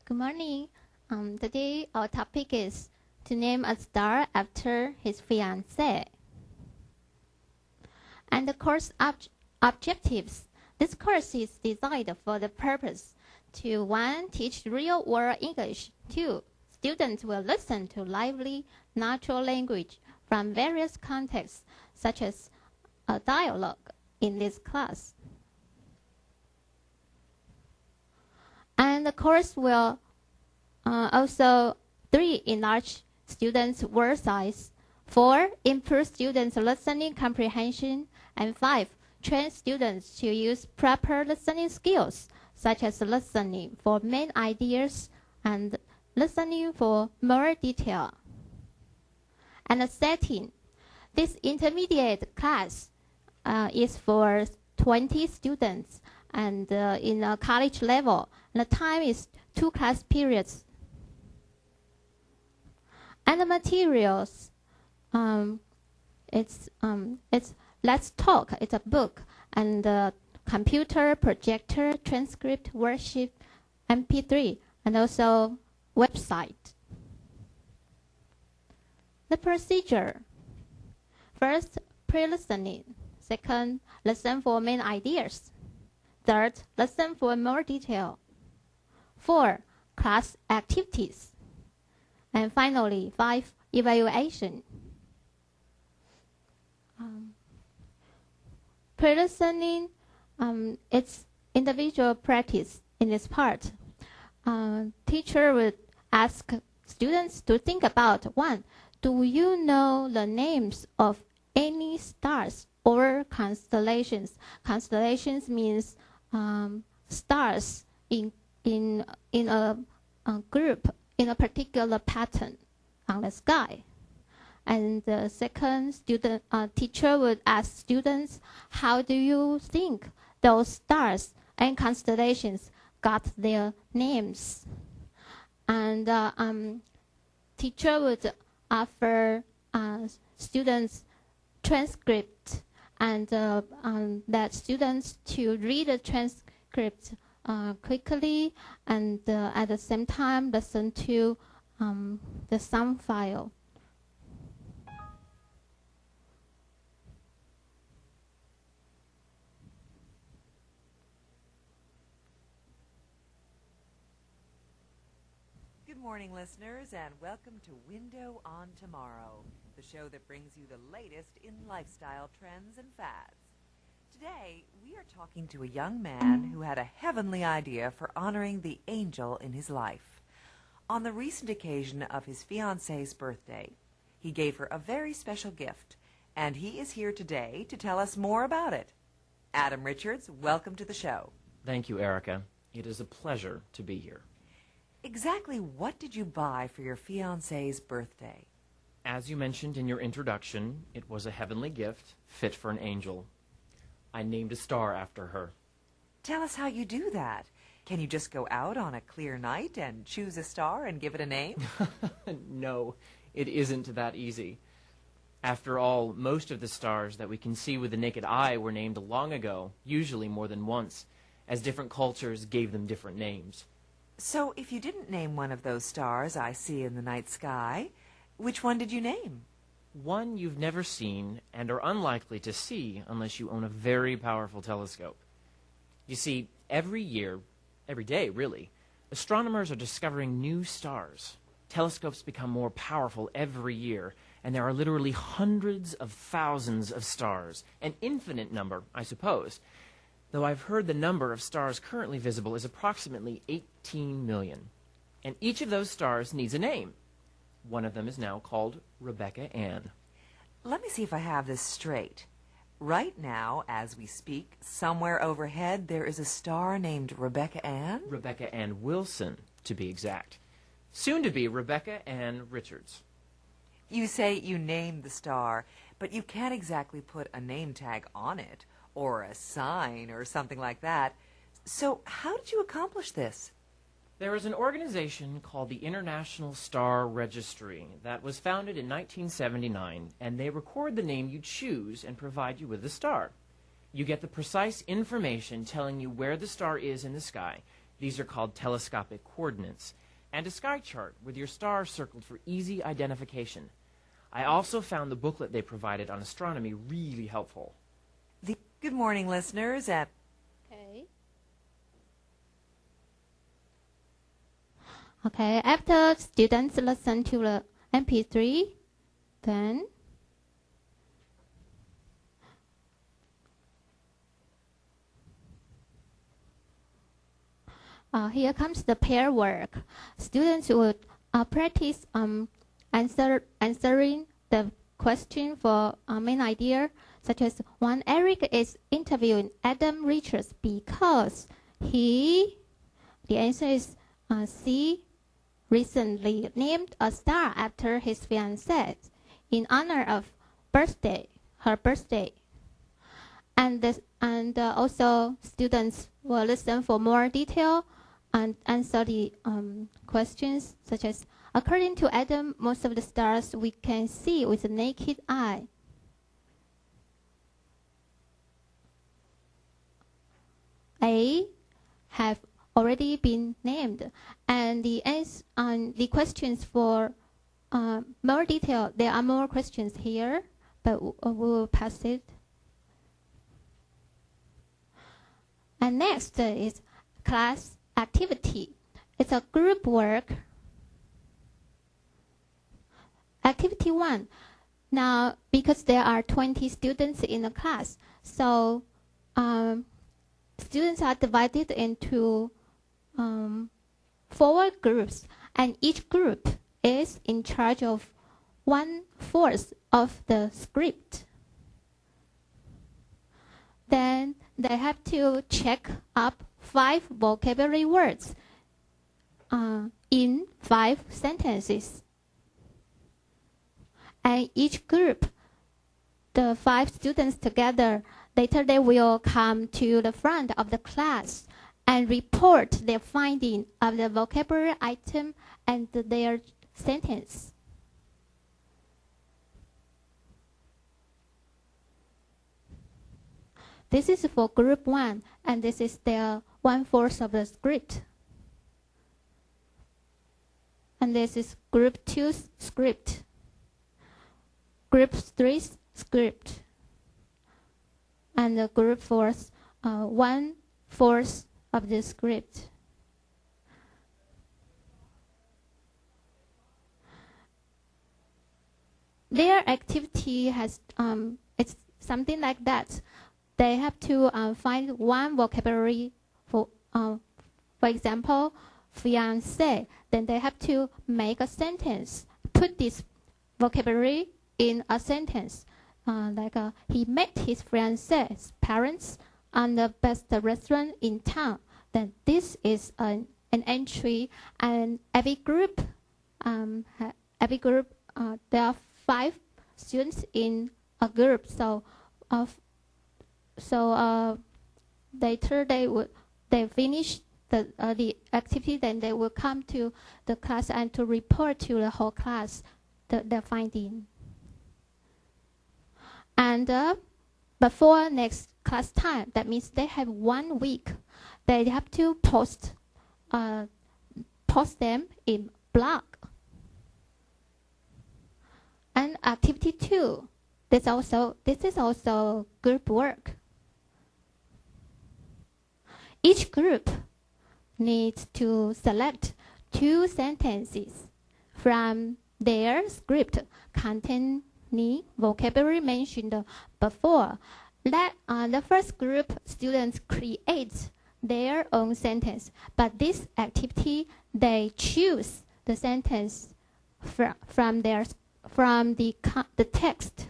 Good morning. Today our topic is to name a star after his fiancée. And the course objectives. This course is designed for the purpose to 1. Teach real-world English. 2. Students will listen to lively, natural language from various contexts, such as a dialogue in this class. And the course will also 3. Enlarge students' word size. 4. Improve students' listening comprehension. And 5. Train students to use proper listening skills, such as listening for main ideas and listening for more detail. And the setting. This intermediate class is for 20 students and in a college level. The time is 2 class periods. And the materials, it's Let's Talk. It's a book and computer, projector, transcript, worksheet, MP3, and also website. The procedure. First, pre-listening. Second, listen for main ideas. Third, listen for more detail. 4. Class activities. And finally, 5. Evaluation. Pre-listening, it's individual practice in this part. Teacher would ask students to think about 1. Do you know the names of any stars or constellations? Constellations means stars in a group in a particular pattern on the sky. And the second, teacher would ask students, how do you think those stars and constellations got their names? And teacher would offer students transcript and that students to read the transcript quickly and at the same time listen to the sound file. Good morning, listeners, and welcome to Window on Tomorrow, the show that brings you the latest in lifestyle trends and fads. Today, we are talking to a young man who had a heavenly idea for honoring the angel in his life. On the recent occasion of his fiancée's birthday, he gave her a very special gift, and he is here today to tell us more about it. Adam Richards, welcome to the show. Thank you, Erica. It is a pleasure to be here. Exactly what did you buy for your fiancée's birthday? As you mentioned in your introduction, it was a heavenly gift fit for an angel. I named a star after her. Tell us how you do that. Can you just go out on a clear night and choose a star and give it a name? No, it isn't that easy. After all, most of the stars that we can see with the naked eye were named long ago, usually more than once, as different cultures gave them different names. So if you didn't name one of those stars I see in the night sky, which one did you name? One you've never seen and are unlikely to see unless you own a very powerful telescope. You see, every year, every day really, astronomers are discovering new stars. Telescopes become more powerful every year, and there are literally hundreds of thousands of stars, an infinite number, I suppose. Though I've heard the number of stars currently visible is approximately 18 million. And each of those stars needs a name. One of them is now called Rebecca Ann. Let me see if I have this straight. Right now, as we speak, somewhere overhead there is a star named Rebecca Ann? Rebecca Ann Wilson, to be exact. Soon to be Rebecca Ann Richards. You say you named the star, but you can't exactly put a name tag on it, or a sign, or something like that. So how did you accomplish this? There is an organization called the International Star Registry that was founded in 1979, and they record the name you choose and provide you with the star. You get the precise information telling you where the star is in the sky. These are called telescopic coordinates, and a sky chart with your star circled for easy identification. I also found the booklet they provided on astronomy really helpful. Good morning, listeners. Okay, after students listen to the MP3, then here comes the pair work. Students would practice answering the question for main idea, such as one, Eric is interviewing Adam Richards because the answer is C, recently named a star after his fiancée in honor of her birthday. And also students will listen for more detail and answer the questions, such as, according to Adam, most of the stars we can see with the naked eye. A have already been named, and the questions for more detail, there are more questions here, but we will pass it. And next is class activity. It's a group work. Activity 1. Now, because there are 20 students in a class, so students are divided into 4 groups, and each group is in charge of 1/4 of the script. Then they have to check up 5 vocabulary words in 5 sentences. And each group, the 5 students together, later they will come to the front of the class and report their finding of the vocabulary item and their sentence. This is for group 1, and this is their 1/4 of the script. And this is group 2's script. Group 3's script. And the group 4's 1/4 of the script. Their activity has it's something like that. They have to find 1 vocabulary for example, fiancé. Then they have to make a sentence, put this vocabulary in a sentence. He met his fiancé's parents on the best restaurant in town. Then this is an entry, and every group, there are 5 students in a group. So later they finish the activity, then they will come to the class and to report to the whole class the finding. And before next class time, that means they have 1 week. They have to post them in blog. And activity 2, this is also group work. Each group needs to select 2 sentences from their script containing vocabulary mentioned before. Let the first group students create their own sentence, but this activity they choose the sentence from the text